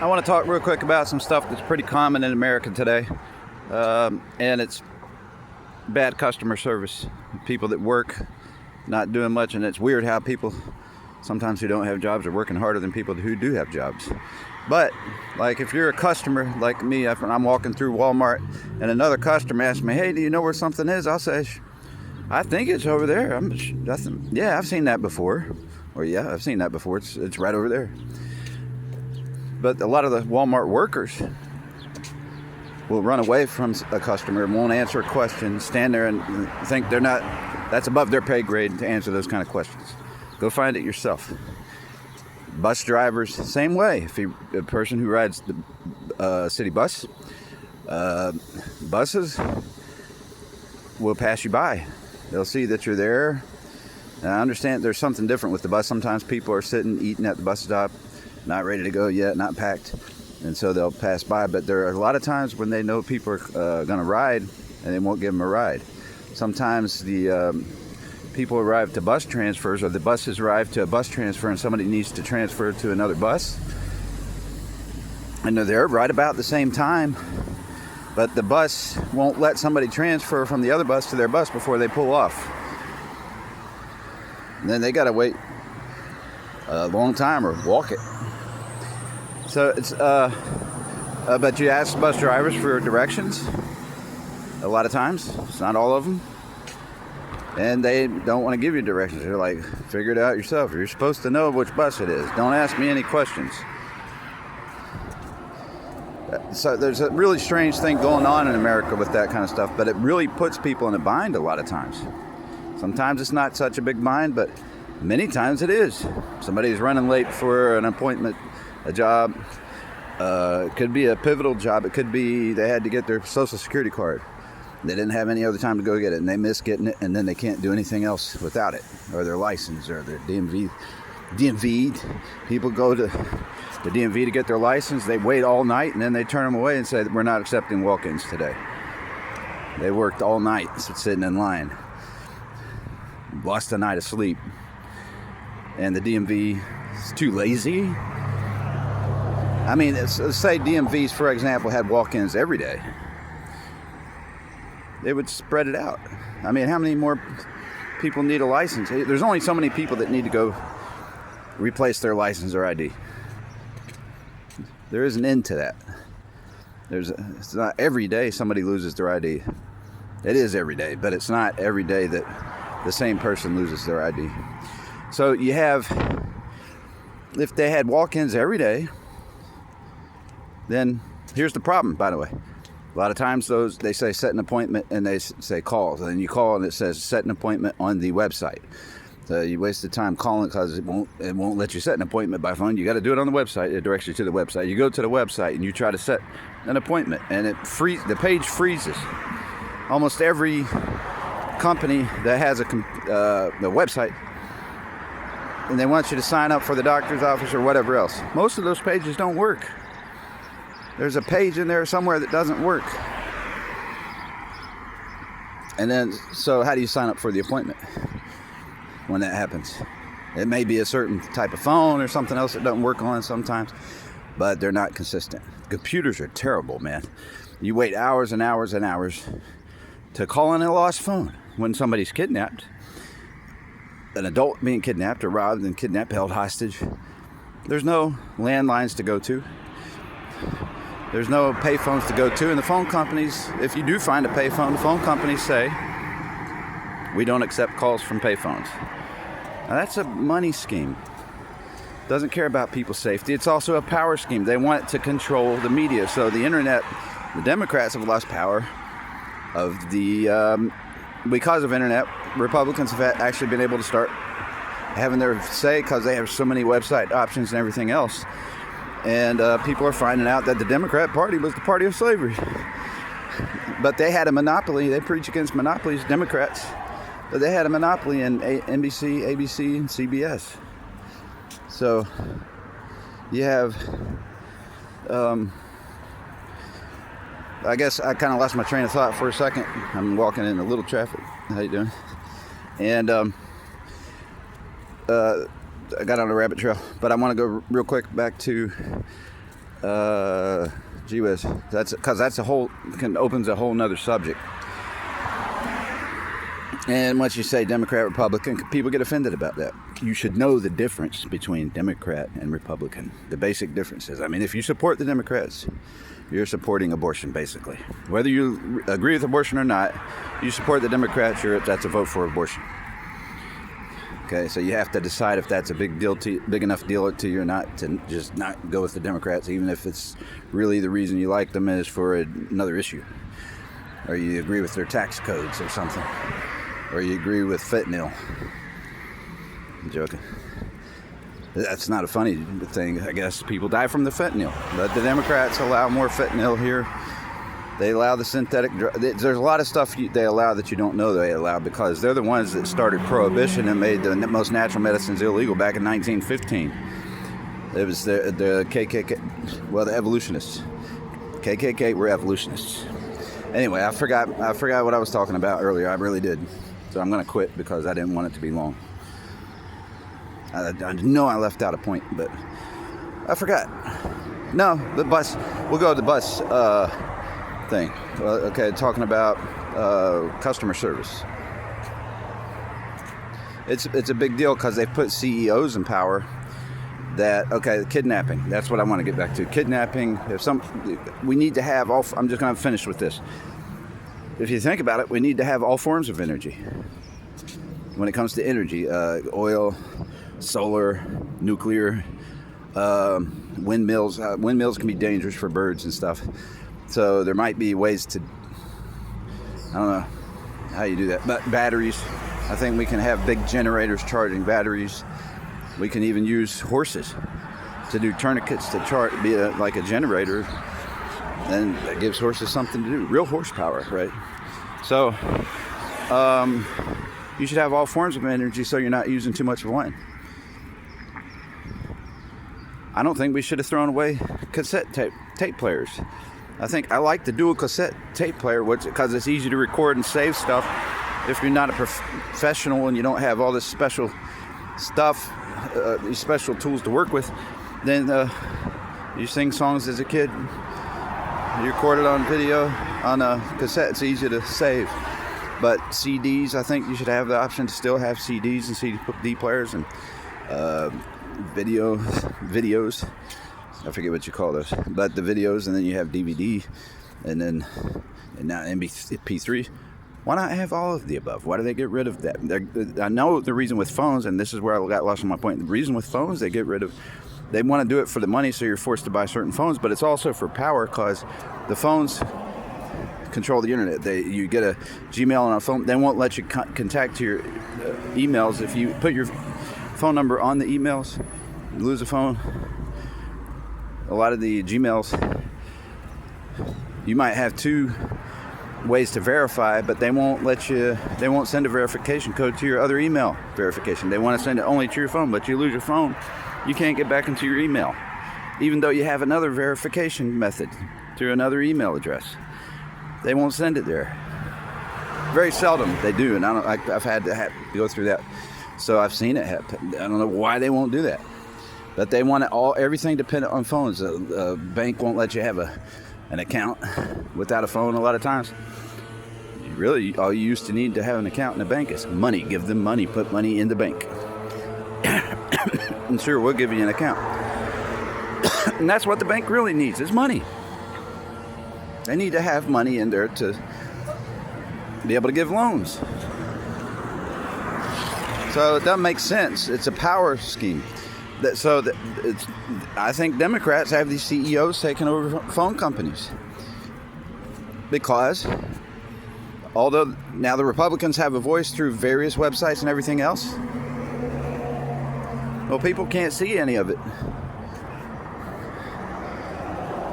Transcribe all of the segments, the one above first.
I want to talk real quick about some stuff that's pretty common in America today, and it's bad customer service. People that work not doing much, and it's weird how people sometimes who don't have jobs are working harder than people who do have jobs. But like if you're a customer like me, if I'm walking through Walmart and another customer asks me, "Hey, do you know where something is?" I'll say, "I think it's over there." Yeah, I've seen that before. Or yeah, I've seen that before. It's right over there. But a lot of the Walmart workers will run away from a customer and won't answer a question, stand there and think that's above their pay grade to answer those kind of questions. Go find it yourself. Bus drivers, same way. If you're a person who rides the city bus, buses will pass you by. They'll see that you're there. And I understand there's something different with the bus. Sometimes people are sitting, eating at the bus stop, not ready to go yet, not packed, and so they'll pass by. But there are a lot of times when they know people are going to ride, and they won't give them a ride. Sometimes the people arrive to bus transfers, or the buses arrive to a bus transfer, and somebody needs to transfer to another bus, and they're there right about the same time, but the bus won't let somebody transfer from the other bus to their bus before they pull off. And then they got to wait a long time or walk it. So it's, but you ask bus drivers for directions a lot of times. It's not all of them. And they don't want to give you directions. They're like, figure it out yourself. You're supposed to know which bus it is. Don't ask me any questions. So there's a really strange thing going on in America with that kind of stuff, but it really puts people in a bind a lot of times. Sometimes it's not such a big bind, but many times it is. Somebody's running late for an appointment, a job. It could be a pivotal job. It could be they had to get their Social Security card. They didn't have any other time to go get it, and they miss getting it, and then they can't do anything else without it, or their license, or their DMV. People go to the DMV to get their license. They wait all night, and then they turn them away and say, "We're not accepting walk-ins today." They worked all night sitting in line. Lost a night of sleep, and the DMV is too lazy. I mean, let's say DMVs, for example, had walk-ins every day. They would spread it out. I mean, how many more people need a license? There's only so many people that need to go replace their license or ID. There is an end to that. It's not every day somebody loses their ID. It is every day, but it's not every day that the same person loses their ID. So you have, if they had walk-ins every day, then here's the problem, by the way. A lot of times they say set an appointment and they say call. And then you call and it says set an appointment on the website. So you waste the time calling because it won't let you set an appointment by phone. You got to do it on the website. It directs you to the website. You go to the website and you try to set an appointment, and the page freezes. Almost every company that has the website, and they want you to sign up for the doctor's office or whatever else. Most of those pages don't work. There's a page in there somewhere that doesn't work. And then, so how do you sign up for the appointment when that happens? It may be a certain type of phone or something else that doesn't work on sometimes, but they're not consistent. Computers are terrible, man. You wait hours and hours and hours to call in a lost phone when somebody's kidnapped. An adult being kidnapped or robbed and kidnapped, held hostage. There's no landlines to go to. There's no pay phones to go to. And the phone companies, if you do find a pay phone, the phone companies say, "We don't accept calls from pay phones." Now that's a money scheme. Doesn't care about people's safety. It's also a power scheme. They want to control the media. So the internet, the Democrats have lost power of because of internet. Republicans have actually been able to start having their say because they have so many website options and everything else. And people are finding out that the Democrat Party was the party of slavery. But they had a monopoly. They preach against monopolies, Democrats. But they had a monopoly in NBC, ABC, and CBS. So you have, I guess I kind of lost my train of thought for a second. I'm walking in a little traffic. How you doing? And I got on a rabbit trail, but I want to go real quick back to Gee whiz, that's because that's opens a whole nother subject. And once you say Democrat, Republican, people get offended about that. You should know the difference between Democrat and Republican. The basic differences. I mean, if you support the Democrats, you're supporting abortion, basically. Whether you agree with abortion or not, you support the Democrats, that's a vote for abortion. Okay, so you have to decide if that's a big enough deal to you or not, to just not go with the Democrats, even if it's really the reason you like them is for another issue. Or you agree with their tax codes or something. Or you agree with fentanyl. I'm joking. That's not a funny thing. I guess people die from the fentanyl. But the Democrats allow more fentanyl here. They allow the synthetic there's a lot of stuff they allow that you don't know they allow, because they're the ones that started prohibition and made the most natural medicines illegal back in 1915. It was the KKK, well, the evolutionists. KKK were evolutionists. Anyway, I forgot what I was talking about earlier. I really did. So I'm going to quit because I didn't want it to be long. I know I left out a point, but I forgot. No, the bus. We'll go to the bus thing. Okay, talking about customer service. It's a big deal because they've put CEOs in power. Kidnapping. That's what I want to get back to. Kidnapping. We need to have all. I'm just going to finish with this. If you think about it, we need to have all forms of energy. When it comes to energy, oil, solar, nuclear, windmills. Windmills can be dangerous for birds and stuff. So there might be ways to, I don't know how you do that. But batteries, I think we can have big generators charging batteries. We can even use horses to do tourniquets to be like a generator. And that gives horses something to do. Real horsepower, right? So, you should have all forms of energy so you're not using too much of one. I don't think we should have thrown away cassette tape players. I like the dual cassette tape player because it's easy to record and save stuff. If you're not a professional and you don't have all this special stuff, these special tools to work with, then you sing songs as a kid. You record it on video, on a cassette, it's easy to save. But CDs, I think you should have the option to still have CDs and CD players and videos. I forget what you call those. But the videos, and then you have DVD, and now MP3. Why not have all of the above? Why do they get rid of that? I know the reason with phones, and this is where I got lost on my point. The reason with phones, they want to do it for the money, so you're forced to buy certain phones, but it's also for power because the phones control the internet. You get a Gmail on a phone, they won't let you contact your emails. If you put your phone number on the emails, you lose a phone. A lot of the Gmails, you might have two ways to verify, but they won't send a verification code to your other email verification. They want to send it only to your phone, but you lose your phone, you can't get back into your email, even though you have another verification method through another email address. They won't send it there. Very seldom they do, and I've had to go through that, so I've seen it happen. I don't know why they won't do that, but they want everything dependent on phones. A bank won't let you have an account without a phone a lot of times. Really, all you used to need to have an account in a bank is money. Give them money, put money in the bank. And sure, we'll give you an account. And that's what the bank really needs, is money. They need to have money in there to be able to give loans. So it doesn't make sense. It's a power scheme. I think Democrats have these CEOs taking over phone companies. Because although now the Republicans have a voice through various websites and everything else, well, people can't see any of it.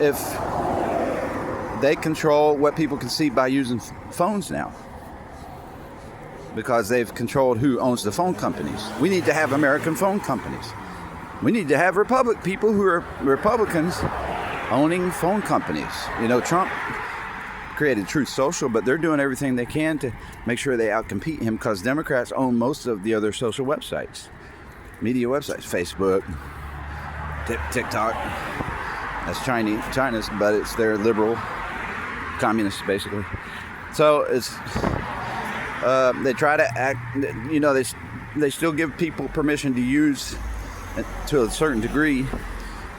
If they control what people can see by using phones now, because they've controlled who owns the phone companies. We need to have American phone companies. We need to have people who are Republicans owning phone companies. You know, Trump created Truth Social, but they're doing everything they can to make sure they outcompete him, because Democrats own most of the other social websites, media websites, Facebook, TikTok, That's China's, but it's their liberal communists, basically. So it's they try to act, you know, they still give people permission to use to a certain degree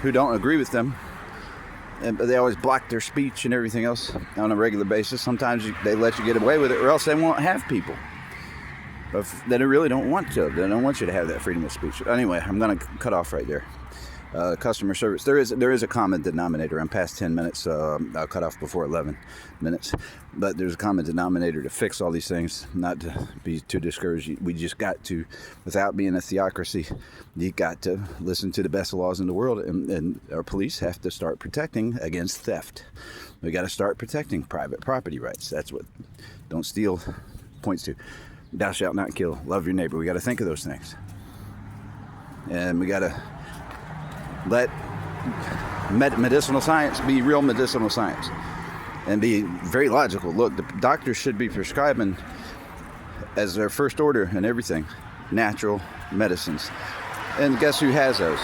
who don't agree with them, but they always block their speech and everything else on a regular basis. Sometimes they let you get away with it, or else they won't have people. But they really don't want to. They don't want you to have that freedom of speech. Anyway, I'm going to cut off right there. Customer service. There is a common denominator. I'm past 10 minutes, so I'll cut off before 11 minutes. But there's a common denominator to fix all these things, not to be too discouraged. We just got to, without being a theocracy, you got to listen to the best laws in the world, and our police have to start protecting against theft. We got to start protecting private property rights. That's what don't steal points to. Thou shalt not kill. Love your neighbor. We got to think of those things, and we got to let medicinal science be real medicinal science and be very logical. Look, the doctors should be prescribing as their first order and everything natural medicines. And guess who has those?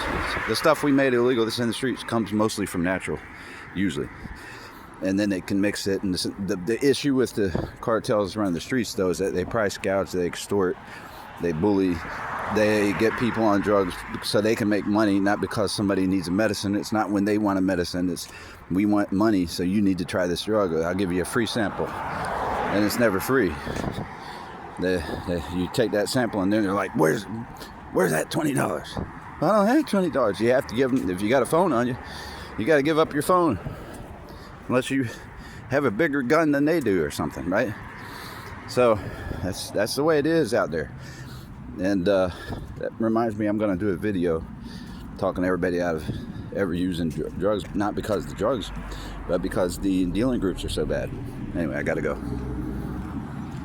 The stuff we made illegal that's in the streets comes mostly from natural, usually. And then they can mix it. And the issue with the cartels around the streets, though, is that they price gouge, they extort, they bully. They get people on drugs so they can make money, not because somebody needs a medicine. It's not when they want a medicine. It's we want money, so you need to try this drug. I'll give you a free sample. And it's never free. You take that sample, and then they're like, where's that $20? I don't have $20. You have to give them, if you got a phone on you, you got to give up your phone. Unless you have a bigger gun than they do or something, right? So that's the way it is out there. And that reminds me, I'm going to do a video talking everybody out of ever using drugs, not because of the drugs, but because the dealing groups are so bad. Anyway, I got to go.